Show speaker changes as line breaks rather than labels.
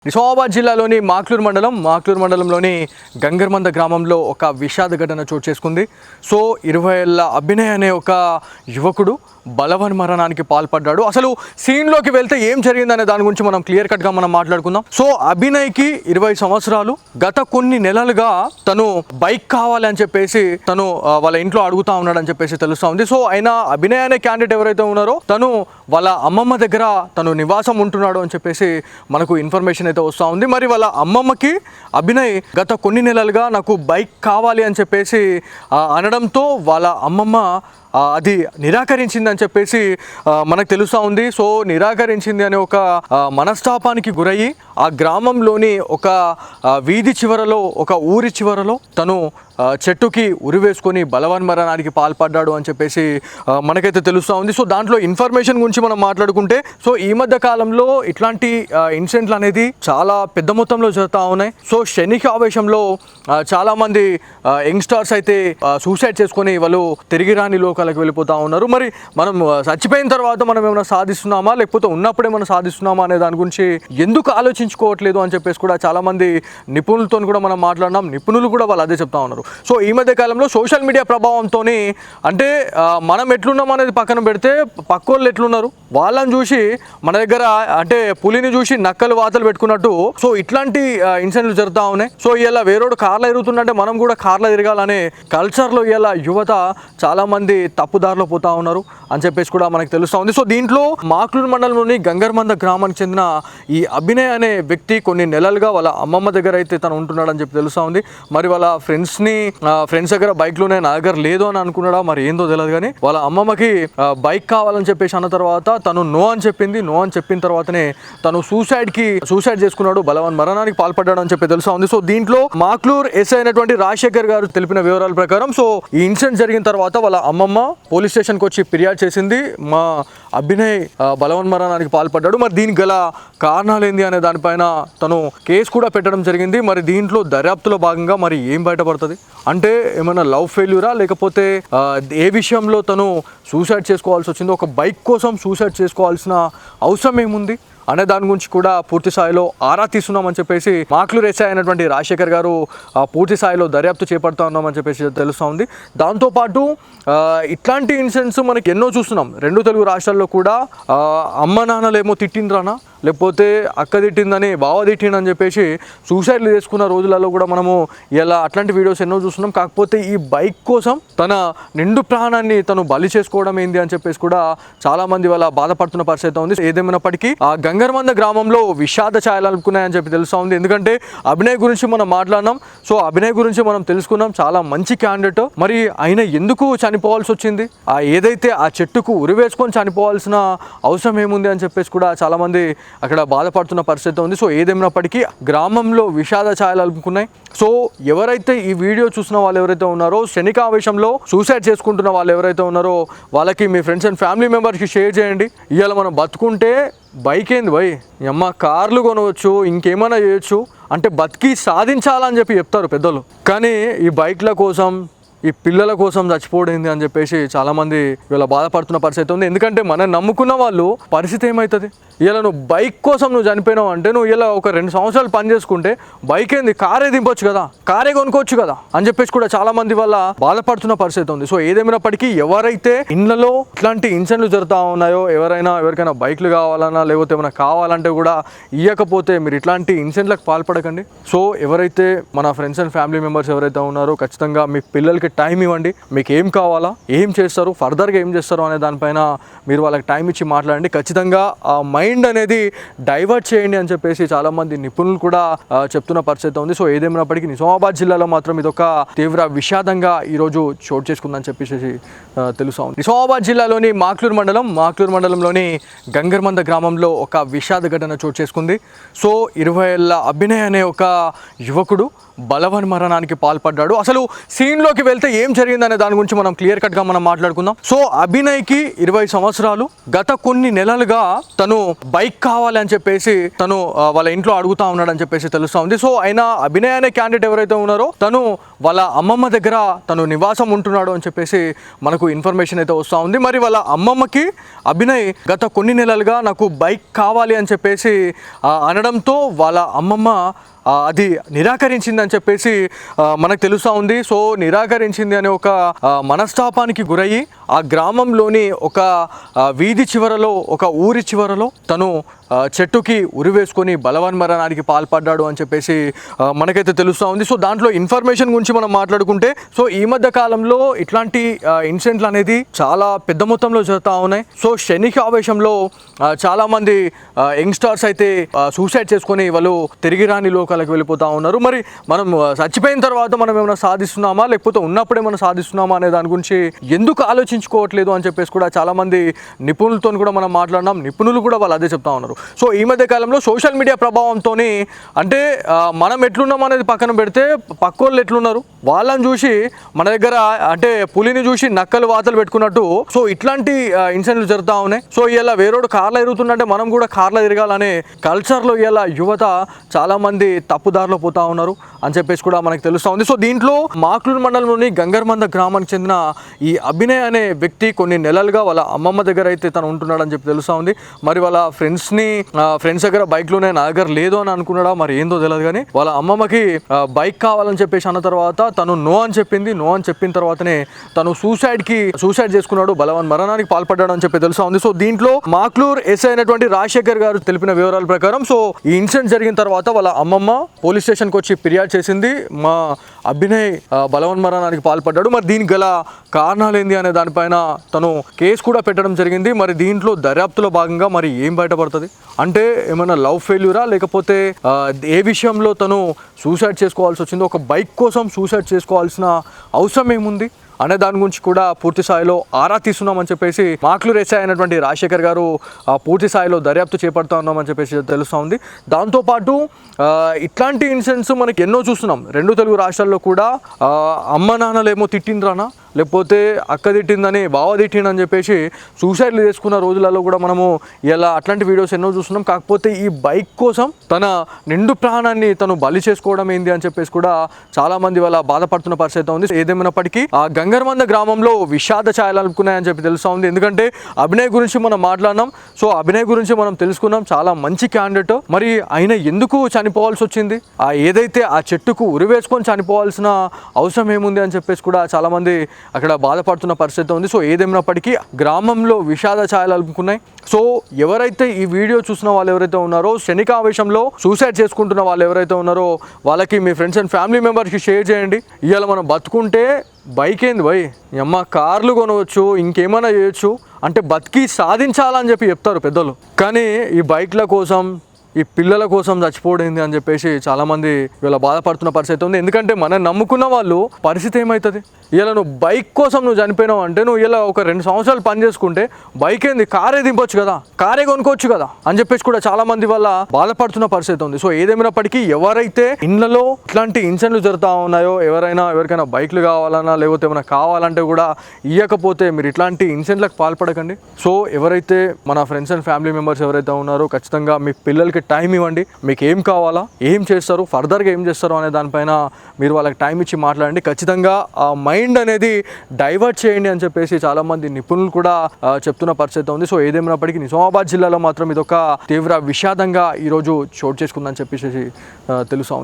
నిజామాబాద్ జిల్లాలోని మాక్లూరు మండలంలోని గంగర్మంద గ్రామంలో ఒక విషాద ఘటన చోటు చేసుకుంది. సో 20 ఏళ్ల అభినయ్ అనే ఒక యువకుడు బలవన్ మరణానికి పాల్పడ్డాడు. అసలు సీన్లోకి వెళ్తే ఏం జరిగిందనే దాని గురించి మనం క్లియర్ కట్గా మనం మాట్లాడుకుందాం. సో అభినయ్కి 20 సంవత్సరాలు. గత కొన్ని నెలలుగా తను బైక్ కావాలి అని చెప్పేసి తను వాళ్ళ ఇంట్లో అడుగుతా ఉన్నాడు అని చెప్పేసి తెలుస్తూ ఉంది. సో అయినా అభినయ్ అనే క్యాండిడేట్ ఎవరైతే ఉన్నారో తను వాళ్ళ అమ్మమ్మ దగ్గర తను నివాసం ఉంటున్నాడు అని చెప్పేసి మనకు ఇన్ఫర్మేషన్ అయితే వస్తూ ఉంది. మరి వాళ్ళ అమ్మమ్మకి అభినయ్ గత కొన్ని నెలలుగా నాకు బైక్ కావాలి అని చెప్పేసి అనడంతో వాళ్ళ అమ్మమ్మ అది నిరాకరించింది అని చెప్పేసి మనకు తెలుస్తూ ఉంది. సో నిరాకరించింది అనే ఒక మనస్తాపానికి గురయ్యి ఆ గ్రామంలోని ఒక వీధి చివరలో ఒక ఊరి చివరలో తను చెట్టుకి ఉరివేసుకొని బలవన్ మరణానికి పాల్పడ్డాడు అని చెప్పేసి మనకైతే తెలుస్తూ ఉంది. సో దాంట్లో ఇన్ఫర్మేషన్ గురించి మనం మాట్లాడుకుంటే సో ఈ మధ్య కాలంలో ఇట్లాంటి ఇన్సిడెంట్లు అనేది చాలా పెద్ద మొత్తంలో జరుగుతూ ఉన్నాయి. సో క్షణిక ఆవేశంలో చాలామంది యంగ్స్టర్స్ అయితే సూసైడ్ చేసుకొని వాళ్ళు తిరిగి రాని లోకాలకు వెళ్ళిపోతూ ఉన్నారు. మరి మనం చచ్చిపోయిన తర్వాత మనం ఏమైనా సాధిస్తున్నామా లేకపోతే ఉన్నప్పుడు ఏమైనా సాధిస్తున్నామా అనే దాని గురించి ఎందుకు ఆలోచించుకోవట్లేదు అని చెప్పేసి కూడా చాలామంది నిపుణులతో కూడా మనం మాట్లాడినాం. నిపుణులు కూడా వాళ్ళు అదే చెప్తా ఉన్నారు. సో ఈ మధ్య కాలంలో సోషల్ మీడియా ప్రభావంతో అంటే మనం ఎట్లున్నాం అనేది పక్కన పెడితే పక్కోళ్ళు ఎట్లున్నారు వాళ్ళని చూసి మన దగ్గర అంటే పులిని చూసి నక్కలు వాతలు పెట్టుకున్నట్టు సో ఇట్లాంటి ఇన్సిడెంట్లు జరుగుతూ ఉన్నాయి. సో ఇలా వేరేడు కార్లో ఎరుగుతుందంటే మనం కూడా కార్లో తిరగాలనే కల్చర్లో ఇలా యువత చాలామంది తప్పుదారిలో పోతా ఉన్నారు అని చెప్పేసి కూడా మనకు తెలుస్తూ ఉంది. సో దీంట్లో మాక్లూరు మండలంలోని గంగర్మంద గ్రామానికి చెందిన ఈ అభినయ్ అనే వ్యక్తి కొన్ని నెలలుగా వాళ్ళ అమ్మమ్మ దగ్గర అయితే తను ఉంటున్నాడు అని చెప్పి తెలుస్తూ ఉంది. మరి వాళ్ళ ఫ్రెండ్స్ దగ్గర బైక్లోనే నా దగ్గర లేదు అని అనుకున్నాడా మరి ఏందో తెలియదు. కానీ వాళ్ళ అమ్మమ్మకి బైక్ కావాలని చెప్పేసి అన్న తర్వాత తను నో అని చెప్పింది. నో అని చెప్పిన తర్వాతనే తను సూసైడ్ చేసుకున్నాడు, బలవన్ మరణానికి పాల్పడ్డాడు అని చెప్పి తెలుసా ఉంది. సో దీంట్లో మాక్లూరు ఎస్ఐ అయినటువంటి రాజశేఖర్ గారు తెలిపిన వివరాల ప్రకారం సో ఈ ఇన్సిడెంట్ జరిగిన తర్వాత వాళ్ళ అమ్మమ్మ పోలీస్ స్టేషన్కి వచ్చి ఫిర్యాదు చేసింది. మా అభినయ్ బలవన్ మరణానికి పాల్పడ్డాడు, మరి దీనికి గల కారణాలు ఏంది అనే దానిపైన తను కేసు కూడా పెట్టడం జరిగింది. మరి దీంట్లో దర్యాప్తులో భాగంగా మరి ఏం బయటపడుతుంది అంటే ఏమైనా లవ్ ఫెయిల్యూరా లేకపోతే ఏ విషయంలో తను సూసైడ్ చేసుకోవాల్సి వచ్చిందో, ఒక బైక్ కోసం సూసైడ్ చేసుకోవాల్సిన అవసరం ఏముంది అనే దాని గురించి కూడా పూర్తి స్థాయిలో ఆరా తీస్తున్నామని చెప్పేసి మాక్లూరు ఎస్ఐ అయినటువంటి రాజశేఖర్ గారు పూర్తి స్థాయిలో దర్యాప్తు చేపడుతూ ఉన్నామని చెప్పేసి తెలుస్తూ ఉంది. దాంతోపాటు ఇట్లాంటి ఇన్సిడెంట్స్ మనకి ఎన్నో చూస్తున్నాం. 2 తెలుగు రాష్ట్రాల్లో కూడా అమ్మ నాన్నలేమో తిట్టిండ్రానా లేకపోతే అక్క తిట్టిందని బావ తిట్టిందని చెప్పేసి సూసైడ్లు చేసుకున్న రోజులలో కూడా మనము ఇలా అట్లాంటి వీడియోస్ ఎన్నో చూస్తున్నాం. కాకపోతే ఈ బైక్ కోసం తన నిండు ప్రాణాన్ని తను బలి చేసుకోవడం ఏంది అని చెప్పేసి కూడా చాలామంది వాళ్ళ బాధపడుతున్న పరిస్థితి ఉంది. ఏదేమైనప్పటికీ ఆ గంగర్మంద గ్రామంలో విషాద ఛాయలు అనుకున్నాయని చెప్పి తెలుస్తూ ఉంది. ఎందుకంటే అభినయ్ గురించి మనం మాట్లాడినాం. సో అభినయ్ గురించి మనం తెలుసుకున్నాం, చాలా మంచి క్యాండిడేట్. మరి ఆయన ఎందుకు చనిపోవాల్సి వచ్చింది, ఏదైతే ఆ చెట్టుకు ఉరివేసుకొని చనిపోవాల్సిన అవసరం ఏముంది అని చెప్పేసి కూడా చాలామంది అక్కడ బాధపడుతున్న పరిస్థితి ఉంది. సో ఏదేమైనప్పటికీ గ్రామంలో విషాద ఛాయలు అలుపుకున్నాయి. సో ఎవరైతే ఈ వీడియో చూసిన వాళ్ళు ఎవరైతే ఉన్నారో క్షణిక ఆవేశంలో సూసైడ్ చేసుకుంటున్న వాళ్ళు ఎవరైతే ఉన్నారో వాళ్ళకి మీ ఫ్రెండ్స్ అండ్ ఫ్యామిలీ మెంబర్స్కి షేర్ చేయండి. ఇవాళ మనం బతుకుంటే బైక్ ఏంది భయ్, అమ్మ కార్లు కొనవచ్చు, ఇంకేమైనా చేయొచ్చు అంటే బతికి సాధించాలని చెప్పి చెప్తారు పెద్దలు. కానీ ఈ బైక్ల కోసం ఈ పిల్లల కోసం చచ్చిపోయింది అని చెప్పేసి చాలామంది ఇవాళ బాధపడుతున్న పరిస్థితి ఉంది. ఎందుకంటే మనం నమ్ముకున్న వాళ్ళు పరిస్థితి ఏమవుతుంది, ఇలా నువ్వు బైక్ కోసం నువ్వు చనిపోయినావు అంటే నువ్వు ఇలా ఒక 2 సంవత్సరాలు పని చేసుకుంటే బైక్ ఏంది కారే దింపొచ్చు కదా, కారే కొనుక్కోవచ్చు కదా అని చెప్పేసి కూడా చాలామంది వాళ్ళ బాధపడుతున్న పరిస్థితి ఉంది. సో ఏదేమైనప్పటికీ ఎవరైతే ఇళ్లలో ఇట్లాంటి ఇన్సిడెంట్లు జరుగుతూ ఉన్నాయో ఎవరికైనా బైక్లు కావాలన్నా లేకపోతే ఏమైనా కావాలంటే కూడా ఇవ్వకపోతే మీరు ఇట్లాంటి ఇన్సిడెంట్లకు పాల్పడకండి. సో ఎవరైతే మన ఫ్రెండ్స్ అండ్ ఫ్యామిలీ మెంబర్స్ ఎవరైతే ఉన్నారో ఖచ్చితంగా మీ పిల్లలకి టైం ఇవ్వండి. మీకు ఏం కావాలా, ఏం చేస్తారు, ఫర్దర్గా ఏం చేస్తారు అనే దానిపైన మీరు వాళ్ళకి టైం ఇచ్చి మాట్లాడండి. ఖచ్చితంగా ఆ మైండ్ అనేది డైవర్ట్ చేయండి అని చెప్పేసి చాలామంది నిపుణులు కూడా చెప్తున్న పరిస్థితి ఉంది. సో ఏదేమైనప్పటికీ నిజామాబాద్ జిల్లాలో మాత్రం ఇదొక తీవ్ర విషాదంగా ఈరోజు చోటు చేసుకుందని చెప్పేసి తెలుసా ఉంది. నిజామాబాద్ జిల్లాలోని మాక్లూరు మండలంలోని గంగర్మంద గ్రామంలో ఒక విషాద ఘటన చోటు చేసుకుంది. సో 20 ఏళ్ల అభినయ్ అనే ఒక యువకుడు బలవన్ మరణానికి పాల్పడ్డాడు. అసలు సీన్లోకి వెళ్తే వెళ్తే ఏం జరిగిందనే దాని గురించి మనం క్లియర్ కట్ గా మనం మాట్లాడుకుందాం. సో అభినయ్కి 20 సంవత్సరాలు. గత కొన్ని నెలలుగా తను బైక్ కావాలి అని చెప్పేసి తను వాళ్ళ ఇంట్లో అడుగుతా ఉన్నాడు అని చెప్పేసి తెలుస్తా ఉంది. సో ఆయన అభినయ్ అనే క్యాండిడేట్ ఎవరైతే ఉన్నారో తను వాళ్ళ అమ్మమ్మ దగ్గర తను నివాసం ఉంటున్నాడు అని చెప్పేసి మనకు ఇన్ఫర్మేషన్ అయితే వస్తూ ఉంది. మరి వాళ్ళ అమ్మమ్మకి అభినయ్ గత కొన్ని నెలలుగా నాకు బైక్ కావాలి అని చెప్పేసి అనడంతో వాళ్ళ అమ్మమ్మ అది నిరాకరించిందని చెప్పేసి మనకు తెలుస్తూ ఉంది. సో నిరాకరించింది అనే ఒక మనస్తాపానికి గురయ్యి ఆ గ్రామంలోని ఒక వీధి చివరలో, ఒక ఊరి చివరలో తను చెట్టుకి ఉరివేసుకొని బలవన్మరణానికి పాల్పడ్డాడు అని చెప్పేసి మనకైతే తెలుస్తూ ఉంది. సో దాంట్లో ఇన్ఫర్మేషన్ గురించి మనం మాట్లాడుకుంటే, సో ఈ మధ్య కాలంలో ఇట్లాంటి ఇన్సిడెంట్లు అనేది చాలా పెద్ద మొత్తంలో జరుగుతూ ఉన్నాయి. సో క్షణిక ఆవేశంలో చాలామంది యంగ్స్టర్స్ అయితే సూసైడ్ చేసుకొని వాళ్ళు తిరిగి రాని లోకాలకు వెళ్ళిపోతూ ఉన్నారు. మరి మనం చచ్చిపోయిన తర్వాత మనం ఏమైనా సాధిస్తున్నామా, లేకపోతే ఉన్నప్పుడే మనం సాధిస్తున్నామా అనే దాని గురించి ఎందుకు ఆలోచించుకోవట్లేదు అని చెప్పేసి కూడా చాలామంది నిపుణులతో కూడా మనం మాట్లాడినాం. నిపుణులు కూడా వాళ్ళు అదే చెప్తా ఉన్నారు. సో ఈ మధ్య కాలంలో సోషల్ మీడియా ప్రభావంతో అంటే మనం ఎట్లున్నాం అనేది పక్కన పెడితే పక్కోళ్ళు ఎట్లున్నారు వాళ్ళని చూసి మన దగ్గర అంటే పులిని చూసి నక్కలు వాతలు పెట్టుకున్నట్టు సో ఇట్లాంటి ఇన్సిడెంట్లు జరుగుతూ ఉన్నాయి. సో ఇలా వేరేడు కార్లో ఎరుగుతుందంటే మనం కూడా కార్లో తిరగాలనే కల్చర్లో ఇలా యువత చాలామంది తప్పుదారిలో పోతా ఉన్నారు అని చెప్పేసి కూడా మనకు తెలుస్తూ ఉంది. సో దీంట్లో మాక్లూరు మండలంలోని గంగర్మంద గ్రామానికి చెందిన ఈ అభినయ్ అనే వ్యక్తి కొన్ని నెలలుగా వాళ్ళ అమ్మమ్మ దగ్గర అయితే తను ఉంటున్నాడు అని చెప్పి తెలుస్తూ ఉంది. మరి వాళ్ళ ఫ్రెండ్స్ దగ్గర బైక్లోనే నా దగ్గర లేదు అని అనుకున్నాడా మరి ఏందో తెలియదు. కానీ వాళ్ళ అమ్మమ్మకి బైక్ కావాలని చెప్పేసి అన్న తర్వాత తను నో అని చెప్పింది. నో అని చెప్పిన తర్వాతనే తను సూసైడ్ చేసుకున్నాడు, బలవన్మరణానికి పాల్పడ్డాడు అని చెప్పి తెలుసా ఉంది. సో దీంట్లో మాక్లూరు ఎస్ఐ అయినటువంటి రాజశేఖర్ గారు తెలిపిన వివరాల ప్రకారం సో ఈ ఇన్సిడెంట్ జరిగిన తర్వాత వాళ్ళ అమ్మమ్మ పోలీస్ స్టేషన్కి వచ్చి ఫిర్యాదు చేసింది. మా అభినయ్ బలవన్మరణానికి పాల్పడ్డాడు, మరి దీనికి గల కారణాలు ఏంది అనే దానిపైన తను కేసు కూడా పెట్టడం జరిగింది. మరి దీంట్లో దర్యాప్తులో భాగంగా మరి ఏం బయటపడుతుంది అంటే ఏమైనా లవ్ ఫెయిల్యూరా, లేకపోతే ఏ విషయంలో తను సూసైడ్ చేసుకోవాల్సి వచ్చిందో, ఒక బైక్ కోసం సూసైడ్ చేసుకోవాల్సిన అవసరం ఏముంది అనే దాని గురించి కూడా పూర్తి స్థాయిలో ఆరా తీస్తున్నామని చెప్పేసి మాక్లూరు ఎస్ఐ అయినటువంటి రాజశేఖర్ గారు పూర్తి స్థాయిలో దర్యాప్తు చేపడుతూ ఉన్నామని చెప్పేసి తెలుస్తూ ఉంది. దాంతోపాటు ఇట్లాంటి ఇన్సిడెంట్స్ మనకి ఎన్నో చూస్తున్నాం. 2 తెలుగు రాష్ట్రాల్లో కూడా అమ్మ నాన్నలేమో తిట్టిండ్రానా, లేకపోతే అక్క తిట్టిందని బావ తిట్టిందని చెప్పేసి సూసైడ్లు చేసుకున్న రోజులలో కూడా మనము ఇలా అట్లాంటి వీడియోస్ ఎన్నో చూస్తున్నాం. కాకపోతే ఈ బైక్ కోసం తన నిండు ప్రాణాన్ని తను బలి చేసుకోవడం ఏంది అని చెప్పేసి కూడా చాలామంది వాళ్ళ బాధపడుతున్న పరిస్థితి ఉంది. ఏదేమైనప్పటికీ ఆ గంగర్మంద గ్రామంలో విషాద ఛాయలు అలుపుకున్నాయని చెప్పి తెలుస్తూ ఉంది. ఎందుకంటే అభినయ్ గురించి మనం మాట్లాడినాం. సో అభినయ్ గురించి మనం తెలుసుకున్నాం, చాలా మంచి క్యాండిడేట్. మరి ఆయన ఎందుకు చనిపోవాల్సి వచ్చింది, ఏదైతే ఆ చెట్టుకు ఉరివేసుకొని చనిపోవాల్సిన అవసరం ఏముంది అని చెప్పేసి కూడా చాలామంది అక్కడ బాధపడుతున్న పరిస్థితి ఉంది. సో ఏదేమైనప్పటికీ గ్రామంలో విషాద ఛాయలు అలుపుకున్నాయి. సో ఎవరైతే ఈ వీడియో చూసిన వాళ్ళు ఎవరైతే ఉన్నారో, క్షణికావేశంలో సూసైడ్ చేసుకుంటున్న వాళ్ళు ఎవరైతే ఉన్నారో వాళ్ళకి మీ ఫ్రెండ్స్ అండ్ ఫ్యామిలీ మెంబర్స్కి షేర్ చేయండి. ఇవాళ మనం బతుకుంటే బైక్ ఏంది భయ్, అమ్మ కార్లు కొనవచ్చు, ఇంకేమైనా చేయొచ్చు అంటే బతికి సాధించాలని చెప్పి చెప్తారు పెద్దలు. కానీ ఈ బైక్ల కోసం, ఈ పిల్లల కోసం చచ్చిపోయింది అని చెప్పేసి చాలామంది ఇవాళ బాధపడుతున్న పరిస్థితి ఉంది. ఎందుకంటే మనం నమ్ముకున్న వాళ్ళు పరిస్థితి ఏమవుతుంది, ఇలా నువ్వు బైక్ కోసం నువ్వు చనిపోయినావు అంటే నువ్వు ఇలా ఒక 2 సంవత్సరాలు పని చేసుకుంటే బైక్ ఏంది, కారే దింపొచ్చు కదా, కారే కొనుక్కోవచ్చు కదా అని చెప్పేసి కూడా చాలామంది వాళ్ళ బాధపడుతున్న పరిస్థితి ఉంది. సో ఏదేమైనప్పటికీ ఎవరైతే ఇళ్లలో ఇట్లాంటి ఇన్సిడెంట్లు జరుగుతూ ఉన్నాయో, ఎవరికైనా బైక్లు కావాలన్నా లేకపోతే ఏమైనా కావాలంటే కూడా ఇవ్వకపోతే మీరు ఇట్లాంటి ఇన్సిడెంట్లకు పాల్పడకండి. సో ఎవరైతే మన ఫ్రెండ్స్ అండ్ ఫ్యామిలీ మెంబర్స్ ఎవరైతే ఉన్నారో ఖచ్చితంగా మీ పిల్లలకి టైం ఇవ్వండి. మీకు ఏం కావాలా, ఏం చేస్తారు, ఫర్దర్గా ఏం చేస్తారు అనే దానిపైన మీరు వాళ్ళకి టైం ఇచ్చి మాట్లాడండి. ఖచ్చితంగా ఆ మైండ్ అనేది డైవర్ట్ చేయండి అని చెప్పేసి చాలామంది నిపుణులు కూడా చెప్తున్న పరిస్థితి ఉంది. సో ఏదేమైనప్పటికీ నిజామాబాద్ జిల్లాలో మాత్రం ఇదొక తీవ్ర విషాదంగా ఈరోజు చోటు చేసుకుందని చెప్పేసి తెలుసు.